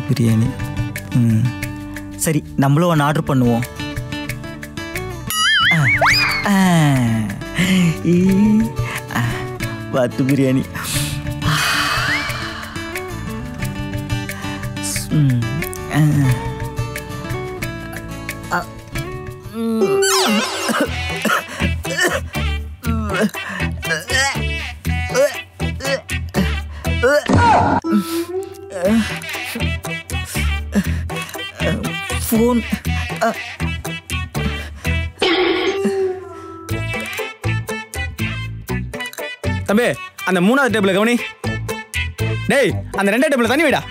பிரியாணி. சரி, நம்மளும் ஒன்று ஆர்டர் பண்ணுவோம். வாத்து பிரியாணி. ஃபோன். தம்பி, அந்த 3வது டேபிள் கவனி. டேய், அந்த 2வது டேபிள் தண்ணி வைடா.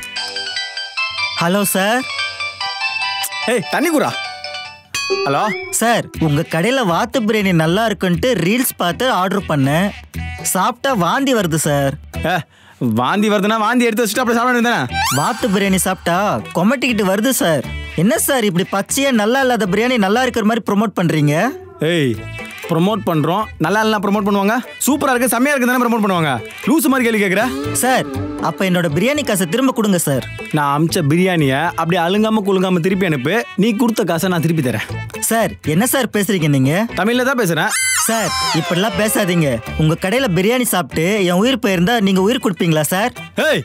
Hello sir. ஏய், தண்ணி குறா. ஹலோ சார், உங்க கடையில வாத்து பிரியாணி நல்லா இருக்குன்ட்டு ரீல்ஸ் பார்த்து ஆர்டர் பண்ணேன். சாப்பிட்டா வாந்தி வருது சார். வாந்தி வருதுன்னா வாந்தி எடுத்து வச்சுட்டு அப்புறம் சாப்பிட வேண்டியதானே? வாத்து பிரியாணி சாப்பிட்டா கொமட்டிக்கிட்டு வருது சார். என்ன சார் இப்படி பச்சையா நல்லா இல்லாத பிரியாணி நல்லா இருக்கிற மாதிரி ப்ரொமோட் பண்றீங்க? ஏய், ப்ரொமோட் பண்றோம். நல்லா இல்லைனா ப்ரொமோட் பண்ணுவாங்க? சூப்பரா இருக்கு, செம்மையா இருக்கு தானே ப்ரொமோட் பண்ணுவாங்க. லூசு மாதிரி கேள்வி கேட்குற சார். அப்ப என்னோட பிரியாணி காசை திரும்ப கொடுங்க சார். நான் அமிச்ச பிரியாணியை அப்படியே அழுங்காம குழுங்காம திருப்பி அனுப்பு. நீ கொடுத்த காசை நான் திருப்பி தரேன். சார், என்ன சார் பேசுறீங்க நீங்க? தமிழ்ல தான் பேசுறேன் சார். இப்படிலாம் பேசாதீங்க. உங்க கடையில பிரியாணி சாப்பிட்டு என் உயிர் போயிருந்தா நீங்க உயிர் கொடுப்பீங்களா சார்? ஏய்,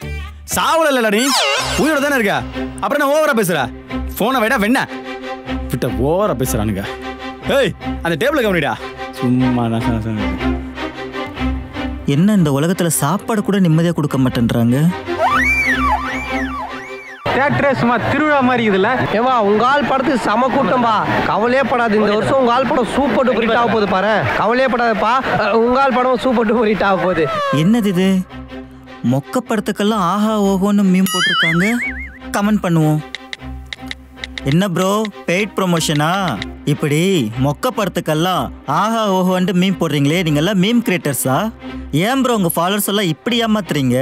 சாவல இல்லடா, நீ உயிரோட தானே இருக்க. அப்புறம் நான் ஓவரா பேசுற. போனை விட வெண்ண விட்ட ஓவரா பேசுறானுங்க. ஏய், அந்த டேபிள கவனிடா. சும்மா என்ன இந்த உலகத்துல சாப்பாடு கூட நிம்மதியா கொடுக்க மாட்டேன்றாங்க. தியேட்டரே சும்மா திருவிழா மாதிரி இதுல. ஏவா, உங்க ஆள் படத்துக்கு சம கூட்டம்பா. கவலையே படாது. இந்த வருஷம் உங்க ஆள் படம் சூப்பர் டூப்பர் ஹிட் ஆக போகுது பாரு. கவலையே படாதப்பா, உங்க ஆள் படம் சூப்பர் டூப்பர் ஹிட் ஆக போகுது. என்னது இது? மொக்க படத்துக்கெல்லாம் ஆஹா ஓஹோன்னு மீம் போட்டிருக்காங்க. கமெண்ட் பண்ணுவோம். என்ன ப்ரோ, பெய்ட் ப்ரொமோஷனா? இப்படி மொக்க படத்துக்கெல்லாம் ஆஹா ஓஹோன்ட்டு மீம் போடுறீங்களே, நீங்கெல்லாம் மீம் கிரியேட்டர்ஸா? ஏன் ப்ரோ உங்க ஃபாலோவர்ஸ் எல்லாம் இப்படி ஏமாத்துறீங்க?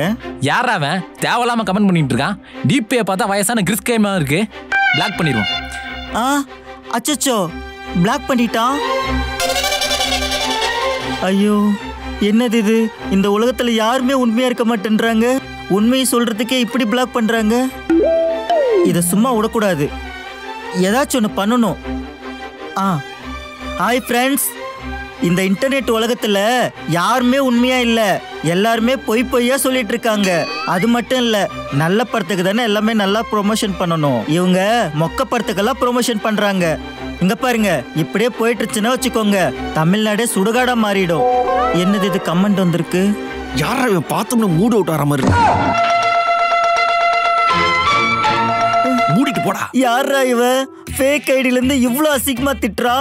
யாரா அவன் தேவையில்லாம கமெண்ட் பண்ணிட்டு இருக்கான்? டிபியை பார்த்தா வயசான கிறிஸ் கேமா இருக்கு. பிளாக் பண்ணிடுவோம். அச்சச்சோ, பிளாக் பண்ணிட்டான். ஐயோ, என்னது இது? இந்த உலகத்துல யாருமே உண்மையா இருக்க மாட்டேன்றாங்க. உண்மையை சொல்றதுக்கே இப்படி பிளாக் பண்றாங்க. இதை சும்மா விடக்கூடாது, ஏதாச்சும் ஒன்று பண்ணணும். Hi friends. இந்த இன்டர்நெட் உலகத்துல யாருமே உண்மையா இல்ல, எல்லாருமே பொய்யா சொல்லிட்டு இருக்காங்க. அது மட்டும் இல்ல, நல்ல படத்துக்கு தானே எல்லாமே நல்லா ப்ரொமோஷன் பண்ணணும். இவங்க மொக்க படத்துக்கெல்லாம் ப்ரொமோஷன் பண்றாங்க. இங்க பாருங்க, இப்படியே போயிட்டு இருந்துச்சுன்னா வச்சுக்கோங்க, தமிழ்நாடே சுடுகாடா மாறிடும். என்னது இது? கமெண்ட் வந்திருக்கு. யாரா இவன்? பார்த்தோம்னா மூட் அவுட் ஆற மாதிரி இருக்கு. மூடிட்டு போடா. யாரா இவன்? ஃபேக் ஐடில இருந்து இவ்ளோ அசிங்கமா திட்டுறா?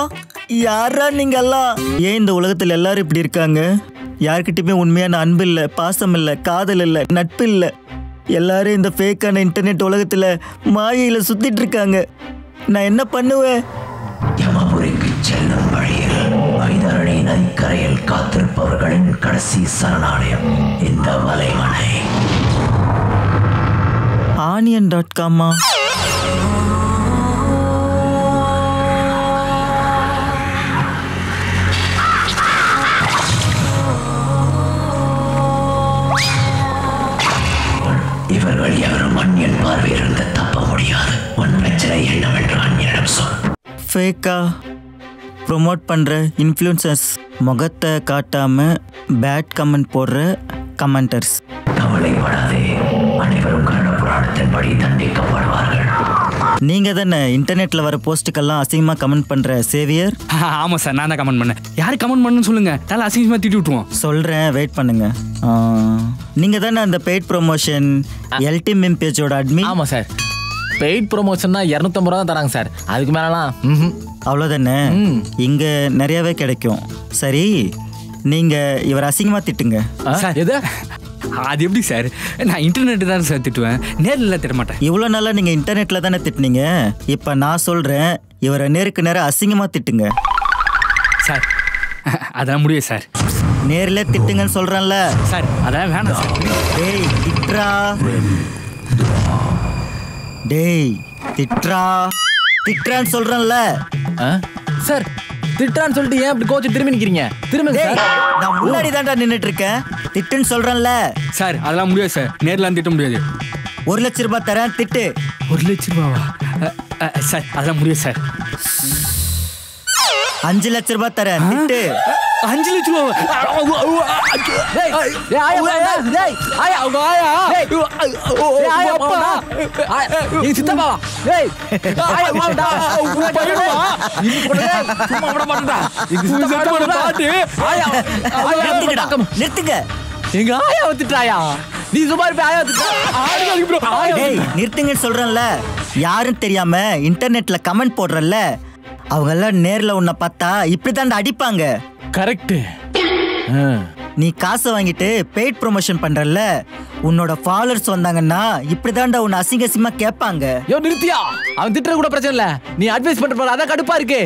யாரா நீங்க எல்லாம்? ஏன் இந்த உலகத்துல எல்லாரும் இப்படி இருக்காங்க? யார்கிட்டயுமே உண்மையான அன்பு இல்ல, பாசம் இல்ல, காதல் இல்ல, நட்பு இல்ல. எல்லாரும் இந்த ஃபேக்கான இன்டர்நெட் உலகத்துல மாயையில சுத்திட்டு இருக்காங்க. நான் என்ன பண்ணுவேன்? யமபுரிக்கு செல்லும் வழியில் வைதரணி நதிக்கரையில் காத்திருப்பவர்களின் கடைசி சரணாலயம் இந்த வலைமனை. onion.com. இவர்கள் எவரும் அந்நியன் பார்வையிலிருந்து தப்ப முடியாது. உன் பிரச்சனை என்னவென்று அந்நியனிடம் சொல். ஃபேக்கா ப்ரொமோட் பண்ற இன்ஃப்ளூயன்சர்ஸ், முகத்தை காட்டாம பேட் கமெண்ட் போடுற கமெண்டர்ஸ். கவலைப்படாதே, அனைவரும் கருட புராணத்தின்படி தண்டிக்கப்படுவார்கள். நீங்க தானே இன்டர்நெட்ல வர போஸ்ட்டுக்கெல்லாம் அசிங்கமா கமெண்ட் பண்ற சேவியர்? ஆமா சார், நான் தான் கமெண்ட் பண்ணேன். யாரு கமெண்ட் பண்ணுன்னு சொல்லுங்க, நல்லா அசிங்கமா திட்டி விட்டுருவோம். சொல்றேன், வெயிட் பண்ணுங்க. நீங்க தானே அந்த பெய்ட் ப்ரொமோஷன் எல்டி மீம் பேஜோட அட்மின்? ஆமா சார். பெய்ட் ப்ரொமோஷன்னா 250 ரூபா தான் தராங்க சார். அதுக்கு மேலாம் அவ்வளோதானே? இங்க நிறையவே கிடைக்கும். சரி, நீங்க இவர் அசிங்கமா திட்டுங்க சார். எது? அது எப்படி சார்? நான் இன்டர்நெட் தான் சார் திட்டுவேன், நேரில் திட்ட மாட்டேன். இவ்வளோ நாளா நீங்க இன்டர்நெட்ல தானே திட்டுனீங்க. இப்ப நான் சொல்றேன், இவரை நேருக்கு நேரம் அசிங்கமா திட்டுங்க சார். அதெல்லாம் முடியாது சார். நேர்ல திட்டுங்கன்னு சொல்றேன்ல சார். அதெல்லாம் வேணாம் சார். டேய் திட்றா, டேய் திட்றா, திட்றான்னு சொல்றேன்ல சார். திட்டுறான்னு சொல்லிட்டு ஏன் அப்படி கோச்சு திரும்பி நிக்கிறீங்க? திரும்ப சார். நான் முன்னாடி தான்டா நின்னுட்டு இருக்கேன். திட்டுன்னு சொல்றேன்ல சார். அதெல்லாம் முடியாது சார், நேர்ல திட்ட முடியாது. 1 லட்சம் ரூபாய் தரேன், திட்டு. 1 லட்சம் ரூபாவா? சார் அதெல்லாம் முடியாது சார். 5 லட்சம் ரூபாய் தரேன். திட்டு. 5 லட்சம் ரூபாவா? நிறுத்துங்க. எங்க ஆயா வந்துட்டாயா? நீ சுமார் ஆயா நிறுத்துங்கன்னு சொல்றேன்ல. யாரும் தெரியாம இன்டர்நெட்ல கமெண்ட் போடுறல்ல, அவங்க எல்லாம் நேர்ல உன்னை பார்த்தா இப்படிதான் அடிப்பாங்க. கரெக்ட். நீ காசை வாங்கிட்டு பெய்ட் ப்ரொமோஷன் பண்றல்ல, உன்னோட ஃபாலோவர்ஸ் வந்தாங்கன்னா இப்படிதான்டா உன்னை அசிங்கசியமா கேட்பாங்க. யோ நிறுத்தியா? அவன் திட்டுற கூட பிரச்சனை இல்ல, நீ அட்வைஸ் பண்ற பாரு, அதான் கடுப்பா இருக்கு.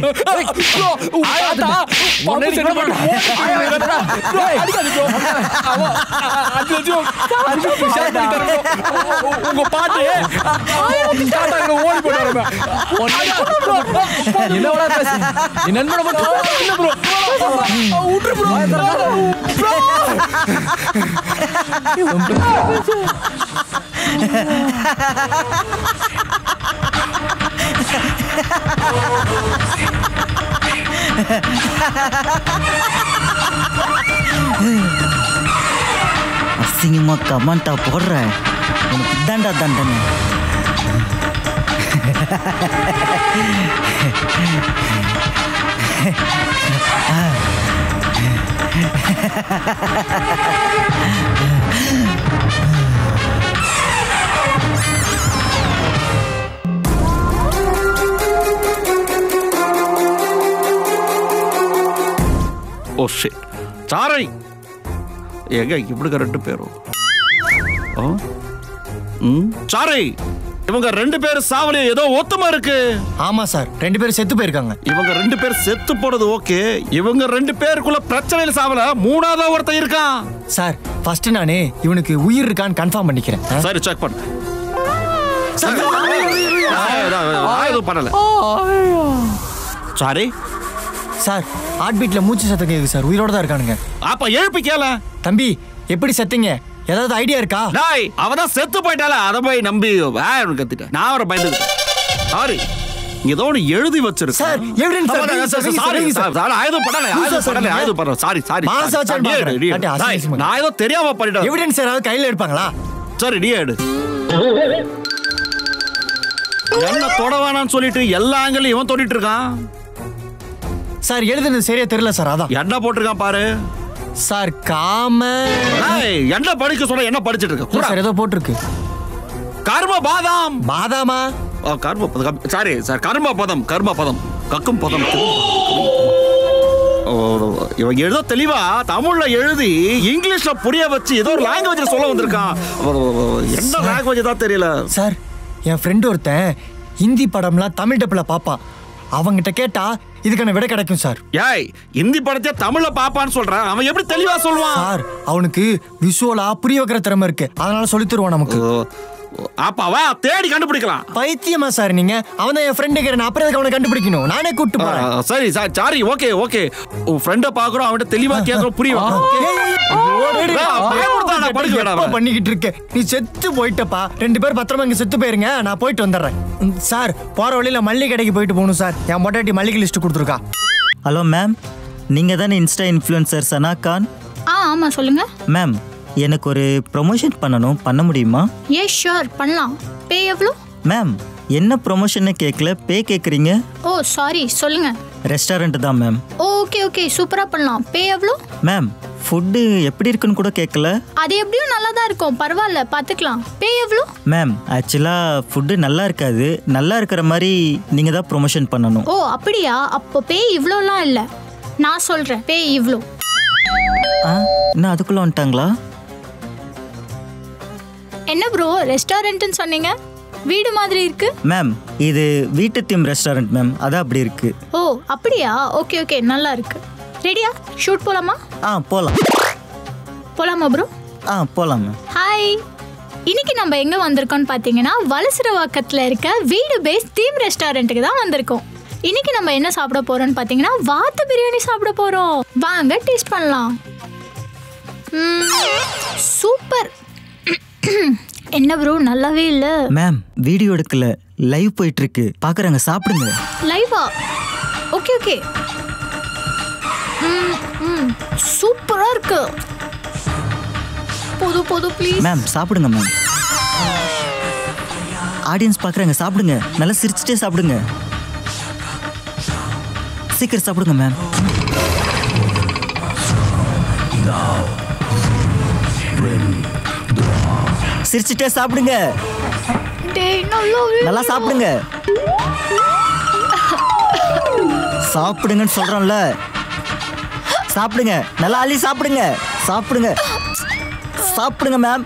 உங்க பாட்டு ஓடி போயிட்டாரு. என்ன அசிங்கமா கமெண்டா போடுற, உனக்கு தாண்டா தண்டனை. Oh shit. சாரை எங்க இப்படி 2 பேரும்? சாரை, இவங்க 2 பேரும் சாவலே ஏதோ ஒத்தமா இருக்கு. ஆமா சார், 2 பேரும் செத்து போயிருக்காங்க. இவங்க 2 பேர் செத்து போனது ஓகே, இவங்க 2 பேருக்குள்ள பிரச்சனையில சாவல மூணாவதா ஒருத்தன் இருக்கான். சார் ஃபர்ஸ்ட் நானே இவனுக்கு உயிர் இருக்கான்னு கன்ஃபார்ம் பண்ணிக்கிறேன். சரி செக் பண்ணு. எதுவும் பண்ணல. சாரி சார், ஹார்ட் பீட்ல மூச்சு சத்தம் கேக்குது சார். உயிரோட தான் இருக்கானுங்க. அப்ப எழுப்பி கேள. தம்பி எப்படி செத்தீங்க? ஏதாவது ஐடியா இருக்கா? டாய் அவதான் செத்து போயிட்டால, அத போய் நம்பி கத்திட்டேன். நான் அவரை பயந்துக்கிட்டேன். சாரி, ஏதோ ஒன்று எழுதி வச்சிருக்கு சார். Evidence sir. நான் ஏதோ தெரியாம பண்ணிட்டேன். எவிடன்ஸ் யாராவது கையில எடுப்பாங்களா? சரி நீ எடு. என்ன தொடவானான்னு சொல்லிட்டு எல்லா ஆங்கிலும் இவன் தொட்டிட்டு இருக்கான். சார் எழுதுனது சரியா தெரியல சார். அதான் என்ன போட்டிருக்கான் பாரு சார். காம என்ன படிக்க சொல்ல, என்ன படிச்சிட்டு இருக்க சார்? ஏதோ போட்டிருக்கு. கர்ம பாதாம். பாதாமா? கர்ம சாரி சார், கர்ம பதம். கர்ம பதம் கக்கும் பதம். இவங்க ஏதோ தெளிவா தமிழ்ல எழுதி இங்கிலீஷ்ல புரிய வச்சு ஏதோ ஒரு லாங்குவேஜ்ல சொல்ல வந்திருக்கான். என்ன லாங்குவேஜ் தான் தெரியல சார். என் ஃப்ரெண்ட் ஒருத்தன் ஹிந்தி படம்லாம் தமிழ் டப்ல பாப்பான். அவங்கிட்ட கேட்டா இதுக்கான விடை கிடைக்கும் சார். ஏய், ஹிந்தி படத்தை தமிழ்ல பாப்பான்னு சொல்றான், அவன் எப்படி தெளிவா சொல்லுவான்? சார் அவனுக்கு விஷுவலா புரிய வைக்கிற திறமை இருக்கு, அதனால சொல்லி தருவான் நமக்கு. அப்பாவா தேடி கண்டுபிடிக்கலாம். பைத்தியமா சார் நீங்க? அவன் தான் என் ஃப்ரெண்டுக்கு, அப்புறம் எதுக்கு அவனை கண்டுபிடிக்கணும்? நானே கூப்பிட்டு போறேன். சரி சார், சாரி, ஓகே ஓகே. உன் ஃப்ரெண்ட பாக்குறோம், அவன்கிட்ட தெளிவா கேக்குறோம், புரியும். பண்ணிக்கிட்டு இருக்க நீ செத்து போயிட்டப்பா. 2 பேர் பத்திரமா இங்க செத்து போயிருங்க, நான் போயிட்டு வந்துடுறேன். சார் போற வழியில மல்லிகை கடைக்கு போயிட்டு போகணும் சார். என் பொட்டாட்டி மல்லிகை லிஸ்ட் கொடுத்துருக்கா. ஹலோ மேம், நீங்க தானே இன்ஸ்டா இன்ஃப்ளூயன்சர் சனா கான்? ஆமா சொல்லுங்க மேம். எனக்கு ஒரு ப்ரொமோஷன் பண்ணணும், பண்ண முடியுமா? எஸ் ஷூர், பண்ணலாம். பே எவ்வளோ? மேம் என்ன ப்ரொமோஷன்னு கேட்கல, பே கேட்குறீங்க. ஓ சாரி, சொல்லுங்க. ரெஸ்டாரண்ட் தான் மேம். ஓகே ஓகே, சூப்பரா பண்ணலாம். பே எவ்வளோ? மேம் ஃபுட்டு எப்படி இருக்குன்னு கூட கேட்கல. அது எப்படியும் நல்லா தான் இருக்கும், பரவாயில்ல பார்த்துக்கலாம். பே எவ்வளோ? மேம் ஆக்சுவலாக ஃபுட்டு நல்லா இருக்காது, நல்லா இருக்கிற மாதிரி நீங்கள் தான் ப்ரொமோஷன் பண்ணணும். ஓ அப்படியா? அப்போ பே இவ்வளோலாம் இல்லை, நான் சொல்கிறேன். பே இவ்வளோ. இன்னும் அதுக்குள்ளே வந்துட்டாங்களா? என்ன ப்ரோ ரெஸ்டாரண்ட்னு சொன்னீங்க, வீடு மாதிரி இருக்கு? மேம் இது வீட்டு தீம் ரெஸ்டாரண்ட் மேம், அதான் அப்படி இருக்கு. ஓ அப்படியா? ஓகே ஓகே, நல்லா இருக்கு. ரெடியா? ஷூட் போலாமா? போலாம். போலாமா ப்ரோ? போலாம் மேம். ஹாய், இன்னைக்கு நம்ம எங்க வந்திருக்கோம்னு பார்த்தீங்கன்னா வலசரவாக்கத்தில் இருக்க வீடு பேஸ் தீம் ரெஸ்டாரண்ட்டுக்கு தான் வந்திருக்கோம். இன்னைக்கு நம்ம என்ன சாப்பிட போறோம்னு பார்த்தீங்கன்னா வாத்து பிரியாணி சாப்பிட போறோம். வாங்க டேஸ்ட் பண்ணலாம். சூப்பர். என்ன ப்ரோ நல்லாவே இல்லை. மேம் வீடியோ எடுக்கல, லைவ் போயிட்டு இருக்கு, பாக்குறாங்க, சாப்பிடுங்க. லைவா? Okay okay. சூப்பரா இருக்கு. போதும் போதும் ப்ளீஸ். மேம் சாப்பிடுங்க மேம். ஆடியன்ஸ் பாக்குறாங்க, சாப்பிடுங்க. நல்லா சிரிச்சுட்டே சாப்பிடுங்க. சீக்கிரம் சாப்பிடுங்க மேம். சிரிச்சுட்டே சாப்பிடுங்க. நல்லா சாப்பிடுங்க. சாப்பிடுங்கன்னு சொல்றோம்ல. சாப்பிடுங்க, நல்லா அள்ளி சாப்பிடுங்க. சாப்பிடுங்க சாப்பிடுங்க மேம்.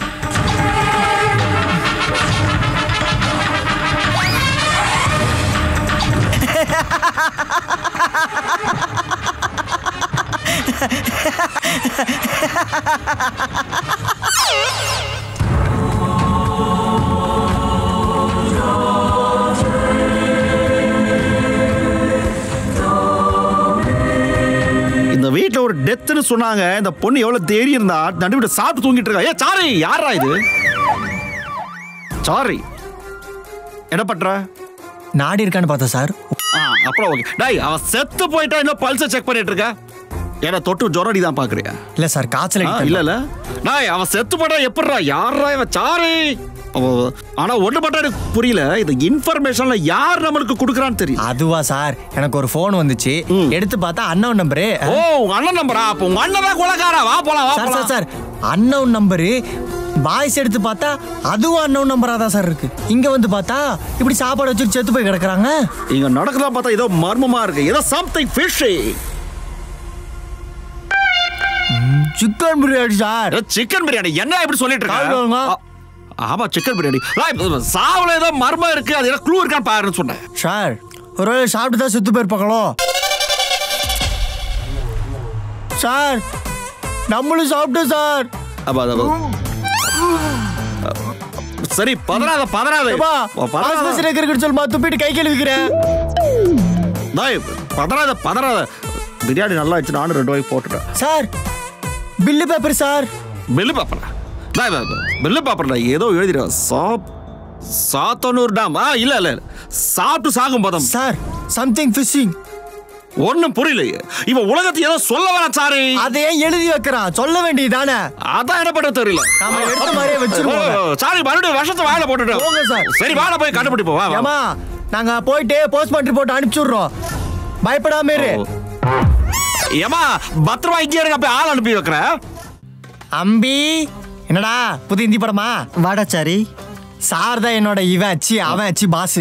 இந்த வீட்டுல ஒரு டெத்னு சொன்னாங்க. இந்த பொண்ணு எவ்வளவு தைரியம் இருந்தா நடுவிட சாப்பிட்டு தூங்கிட்டு இருக்கா. ஏ சாரி, யாரா இது? சாரி, என்ன பண்ற? நாடி இருக்கான்னு பார்த்தா சார். அப்புறம் ஓகே. டேய், அவன் செத்து போயிட்டா இன்னும் பல்ஸை செக் பண்ணிட்டு இருக்க. ஏன்னா தொட்டு ஜொரடி தான் பாக்குறியா? இல்ல சார், காய்ச்சல் இல்ல. டேய், அவன் செத்து போயிட்டா எப்படிடா? யாரா இவன்? சாரி. ஆனா ஒண்ணு மட்டும் எனக்கு புரியல. இந்த இன்ஃபர்மேஷன்ல யார் நம்மளுக்கு கொடுக்கறான்னு தெரியும். அதுவா சார், எனக்கு ஒரு போன் வந்துச்சு. எடுத்து பார்த்தா அன்னவுன் நம்பரு. ஓ, உங்க அண்ணன் நம்பரா? அப்ப உங்க அண்ணன் தான் கொலைகாரா? வா போலாம், வா போலாம். Sir unknown number. பாய்ஸ் எடுத்து பார்த்தா அதுவும் அன்னவுன் நம்பரா தான் சார் இருக்கு. இங்க வந்து பார்த்தா இப்படி சாப்பாடு வச்சு செத்து போய் கிடக்குறாங்க. இங்க நடக்கிறத பார்த்தா ஏதோ மர்மமா இருக்கு. ஏதோ something fishy. Chicken biryani sir. Chicken biryani என்ன இப்படி சொல்லிட்டு இருக்க? ஆமா, சிக்கன் பிரியாணி. சாவுல ஏதோ மர்மம் இருக்கு. அது ஏதோ க்ளூ இருக்கான்னு பாருன்னு சொன்னேன். சார், ஒருவேளை சாப்பிட்டு தான் செத்து போயிருப்பாங்களோ சார். நம்மளும் சாப்பிட்டோம் சார். சரி, பதறாத. சொல்லுமா, துப்பிட்டு கை கழுவிக்கிறேன். பதறாத. பிரியாணி நல்லா வச்சு நானும் 2 வாய் போட்டுட்டேன். Sir, bill paper sir. Bill பேப்பர்ல ஏதோ எழுதிடுறேன். சாத்தனூர் டாம். இல்ல சாப்பிட்டு சாகும் பதம் சார். Something phishing. ஒன்னும் புரியல. இவன் உலகத்தை ஏதோ சொல்ல வர. சாரி, அதை ஏன் எழுதி வைக்கிறான்? சொல்ல வேண்டியதானே. அதான் என்ன பண்ண தெரியல. நாம எடுத்த மாதிரியே வச்சிருவோம். சாரி, மறுபடியும் வருஷத்தை வாயில போட்டுட்டோம் சார். சரி, வாழ போய் கண்டுபிடிப்போம். ஏமா, நாங்க போயிட்டு போஸ்ட்மார்ட்டம் ரிப்போர்ட் அனுப்பிச்சுடுறோம். பயப்படாம இரு. ஏமா, பத்திரமா இங்கே இருக்க. போய் ஆள் அனுப்பி வைக்கிறேன். அம்பி, என்னடா புது ஹிந்தி படமா? வாடாச்சாரி. சார் தான் என்னோட இவன் அச்சி, அவன் அச்சி பாஸ்.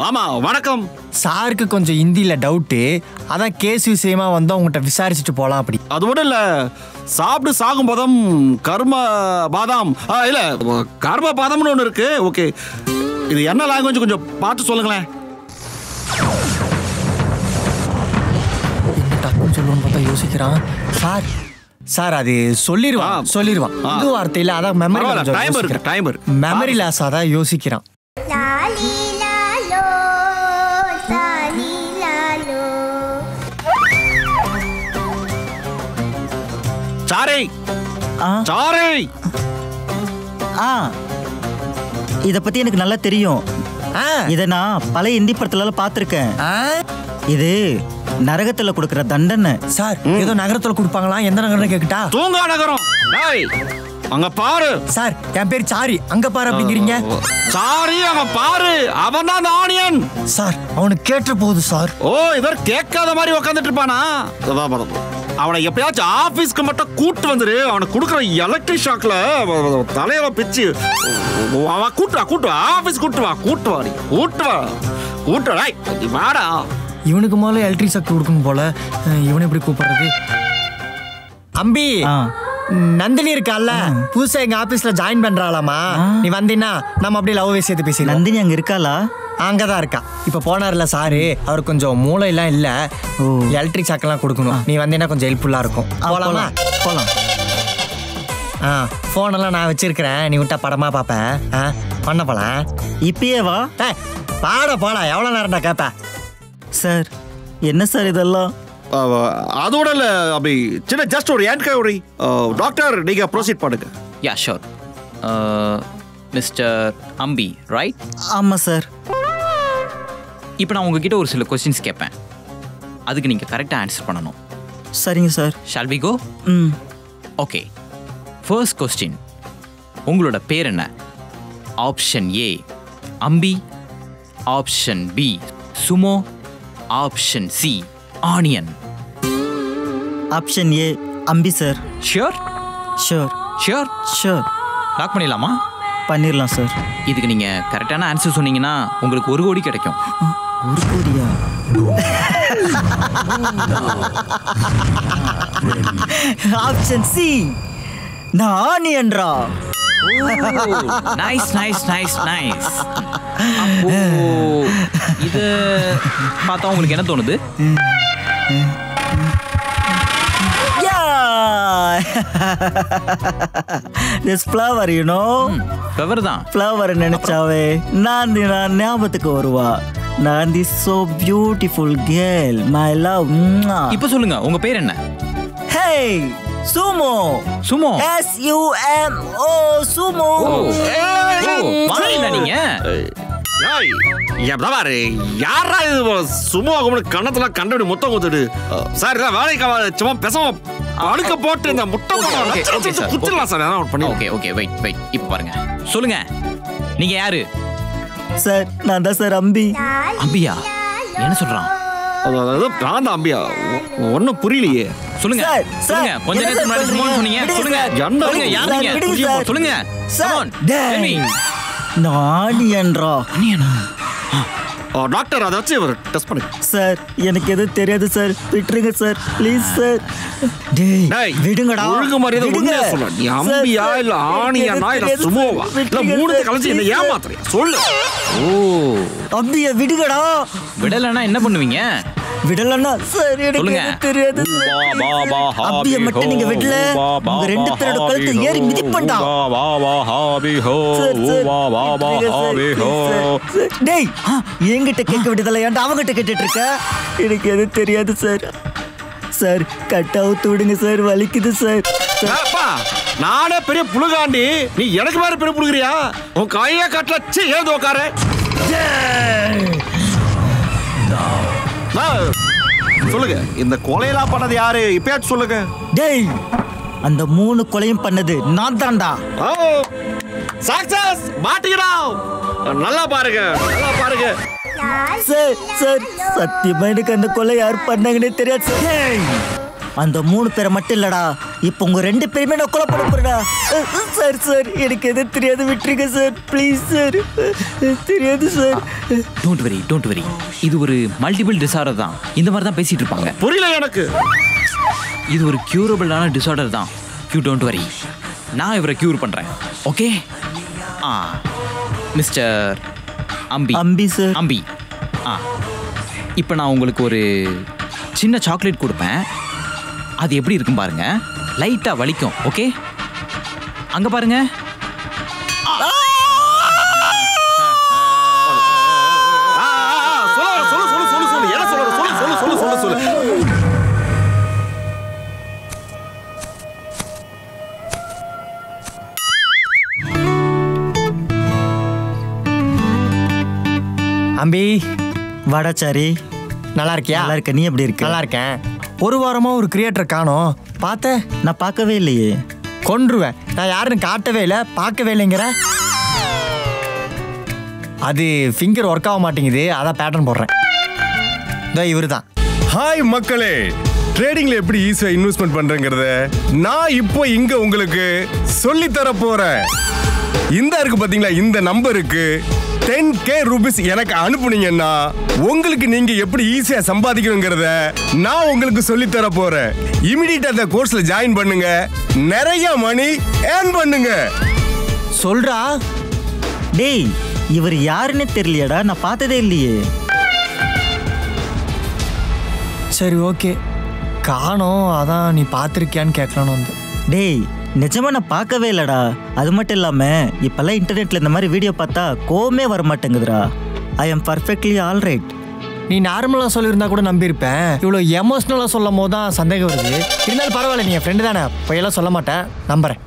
ஆமா, வணக்கம். சாருக்கு கொஞ்சம் ஹிந்தியில டவுட்டு. அதான் கேஸ் விஷயமா வந்து உங்ககிட்ட விசாரிச்சுட்டு போலாம். அப்படி அது மட்டும் இல்ல, சாப்பிட்டு சாகும் பதம் கர்ம பாதாம். இல்ல, கர்ம பாதம்னு ஒண்ணு இருக்கு. ஓகே, இது என்ன லாங்குவேஜ் கொஞ்சம் பார்த்து சொல்லுங்களேன். டக்குன்னு சொல்லுவோன்னு பார்த்தா யோசிக்கிறான். சார் அது சொல்லிடுவான். புது வார்த்தையில அதான் மெமரி லாஸ். அதான் யோசிக்கிறான். இத பத்தி எனக்கு நல்லா தெரியும். இத நான் பழைய இந்தி படத்துல பார்த்திருக்கேன். இது நரகத்துல கொடுக்கிற தண்டனை. சார், ஏதோ நகரத்துல கொடுப்பாங்களா? எந்த நகரம் கேக்குட்டா? தூங்கா நகரம். அங்க பாரு. சார், என் பேர் சாரி. அங்க பாரு அப்படிங்கிறீங்க. சாரி, அங்க பாரு. அவன் தான் ஆனியன். சார், அவனுக்கு கேட்ட போகுது சார். ஓ, இவர் கேட்காத மாதிரி உட்காந்துட்டு இருப்பானா? அவனை எப்பயாச்சும் ஆபீஸ்க்கு மட்டும் கூட்டு வந்துரு. அவனுக்கு கொடுக்குற எலக்ட்ரிக் ஷாக்ல தலையில பிச்சு அவன் கூட்டு வா. ஆபீஸ் கூட்டு வா. வாடா. இவனுக்கு முதல்ல எலக்ட்ரிக் ஷாக் கொடுக்கணும் போல. இவனை எப்படி கூப்பிடுறது? அம்பி, நந்தினி இருக்கால, புதுசா எங்க ஆபீஸ்ல ஜாயின் பண்றாளாமா. நீ வந்தீன்னா நம்ம அப்படியே லவ் விஷயத்தை பேசி. நந்தினி அங்க இருக்காளா? அங்கதான் இருக்கா. இப்ப போனார்ல சாரு, அவர் கொஞ்சம் மூளை எல்லாம் இல்ல. எலக்ட்ரிக் ஷாக் எல்லாம் கொடுக்கணும். நீ வந்தீங்கன்னா கொஞ்சம் ஹெல்ப்ஃபுல்லா இருக்கும். போலாமா? போலாம். போன் எல்லாம் நான் வச்சிருக்கிறேன். நீ விட்டா படமா பாப்பேன். பண்ண போலாம். இப்பயே வா. போலாம். எவ்வளவு நேரம்டா கேப்ப? சார், என்ன சார் இதெல்லாம்? அதோட இல்ல அப்படி சின்ன ஜஸ்ட் ஒரு என்கொயரி. டாக்டர், நீங்க ப்ரோசீட் பண்ணுங்க. Yeah sure. மிஸ்டர் அம்பி, ரைட்? ஆமா சார். இப்போ நான் உங்ககிட்ட ஒரு சில கொஸ்டின்ஸ் கேட்பேன், அதுக்கு நீங்கள் கரெக்டாக ஆன்சர் பண்ணணும். சரிங்க sir. Shall we go? Okay. First question, உங்களோட பேர் என்ன? Option A Ambi, option B Sumo, option C onion. Option A Ambi sir. Sure? Sure sure sure. Lock பண்ணிடலாமா? பண்ணிடலாம் சார். இதுக்கு நீங்கள் கரெக்டான ஆன்சர் சொன்னீங்கன்னா உங்களுக்கு 1 கோடி கிடைக்கும். 1 கோடியா? ஆப்ஷன் சி நான் ஆனியன்ரா. Nice nice nice nice. அப்போ இது பார்த்தா உங்களுக்கு என்ன தோணுது? This flower, you know? Flower தான். Flower நினைச்சாவே நான் ஞாபகத்துக்கு வருவா. நான் so beautiful girl, my love. இப்போ சொல்லுங்க, உங்க பேர் என்ன? Hey, Sumo. Sumo. SUMO, Sumo. வாங்க நீங்க. யாரா இது சும்மா கண்ணத்துல கண்டபடி முத்தம் கொடுத்துடு சார். வேலைக்கு சும்மா பேசாம அழுக்க போட்டு இந்த முட்டை குத்துடலாம் sir. Okay okay, wait wait. இப்போ பாருங்க, சொல்லுங்க நீங்க யாரு? சார் நான் தான் சார் அம்பி. அம்பியா? என்ன சொல்றான்? நான் தான் அம்பியா? ஒன்னும் புரியலையே. சொல்லுங்க சொல்லுங்க. கொஞ்ச நேரத்துக்கு முன்னாடி சும்மா சொன்னீங்க. சொல்லுங்க சொல்லுங்க, யார் நீங்க? சொல்லுங்க சார். நானியன்றா. டாக்டர் அதை வச்சு டெஸ்ட் பண்ணு சார். எனக்கு எதுவும் தெரியாது சார், விட்டுருங்க சார் ப்ளீஸ் சார். விடுங்கடா. ஒழுங்கு மரியாதை உண்மையா சொல்ல. நீ அம்பியா இல்ல ஆணியானா இல்ல சுமோவா இல்ல மூணுத்தை கலந்து என்ன ஏமாத்துறியா சொல்லு. ஓ அம்பியா விடுங்கடா. விடலன்னா என்ன பண்ணுவீங்க? விடலன்னா சார் எனக்கு தெரியாது. அம்பியா மட்டும் நீங்க விடல, உங்க 2 பேரோட கழுத்தை ஏறி மிதிப்பண்டா. டேய் என்கிட்ட கேட்க விடுதல, ஏன்டா அவங்கிட்ட கேட்டுட்டு இருக்க? எனக்கு எதுவும் தெரியாது சார். சார் கட் அவுத்து விடுங்க சார், வலிக்குது சார். நானே பெரிய புழுகாண்டி, நீ எனக்கு வேற பெரிய புழுகிறியா? உன் கைய கட்டல ஏது உக்கார. சொல்லுங்க, இந்த கொலையெல்லாம் பண்ணது யாரு? இப்பயாச்சும் சொல்லுங்க. டேய் அந்த 3 கொலையும் பண்ணது நான் தான்டா. சக்சஸ் மாட்டிக்கிறா. நல்லா பாருங்க நல்லா பாருங்க சார். சார் சத்தியமா எனக்கு அந்த கொலை யார் பண்ணாங்கன்னே தெரியாது சார். அந்த 3 பேரை மட்டும் இல்லடா, இப்போ உங்க 2 பேருமே நான் கொலை பண்ண போறேடா. சார் சார் எனக்கு எதுவும் தெரியாது, விட்டுருங்க சார் ப்ளீஸ் சார். தெரியாது sir. Don't worry don't worry. இது ஒரு மல்டிபிள் டிசார்டர் தான். இந்த மாதிரி தான் பேசிட்டு இருப்பாங்க. புரியல எனக்கு. இது ஒரு கியூரபிளான டிசார்டர் தான். யூ டோன்ட் வரி, நான் இவரை கியூர் பண்றேன். ஓகே. மிஸ்டர் அம்பி. அம்பி சார். அம்பி. இப்போ நான் உங்களுக்கு ஒரு சின்ன சாக்லேட் கொடுப்பேன். அது எப்படி இருக்கும் பாருங்க. லைட்டா வலிக்கும். ஓகே, அங்க பாருங்க. அம்பி வாடாச்சாரி. நல்லா இருக்கியா? நல்லா இருக்க. நீ எப்படி இருக்க? நல்லா இருக்கேன். ஒரு வாரமா ஒரு கிரியேட்டர் காணோம். பார்த்தேன். நான் பார்க்கவே இல்லையே. கொன்றுவேன். நான் யாருன்னு காட்டவே இல்லை, பார்க்கவே இல்லைங்கிற. அது ஃபிங்கர் ஒர்க் ஆக மாட்டேங்குது, அதான் பேட்டர்ன் போடுறேன். இதோ இவரு தான். ஹாய் மக்களே, ட்ரேடிங்ல எப்படி ஈஸியா இன்வெஸ்ட்மெண்ட் பண்றேங்கிறத நான் இப்போ இங்க உங்களுக்கு சொல்லி தர போறேன். இந்த இருக்கு பாத்தீங்களா, இந்த நம்பருக்கு 10K ரூபீஸ் எனக்கு அனுப்புனீங்கன்னா உங்களுக்கு நீங்க எப்படி ஈஸியா சம்பாதிக்கணுங்கிறத நான் உங்களுக்கு சொல்லி தர போறேன். இமிடியேட்டா அந்த கோர்ஸ்ல ஜாயின் பண்ணுங்க, நிறைய மணி ஏர்ன் பண்ணுங்க. சொல்றா. டேய் இவர் யாருன்னு தெரியலையடா, நான் பார்த்ததே இல்லையே. சரி ஓகே, காணோம், அதான் நீ பார்த்துருக்கியான்னு கேட்கலான்னு வந்து. டேய் நிஜமா நான் பார்க்கவே இல்லடா. அது மட்டும் இல்லாம இப்பெல்லாம் இன்டர்நெட்ல இந்த மாதிரி வீடியோ பார்த்தா கோவமே வர மாட்டேங்குதுடா. I am perfectly all right. நீ நார்மலாக சொல்லியிருந்தா கூட நம்பியிருப்பேன். இவ்வளோ எமோஷ்னலாக சொல்லும் போது தான் சந்தேகம் வருது. இருந்தாலும் பரவாயில்ல, நீ என் ஃப்ரெண்டு தானே, பொய்யெல்லாம் சொல்ல மாட்டேன், நம்புறேன்.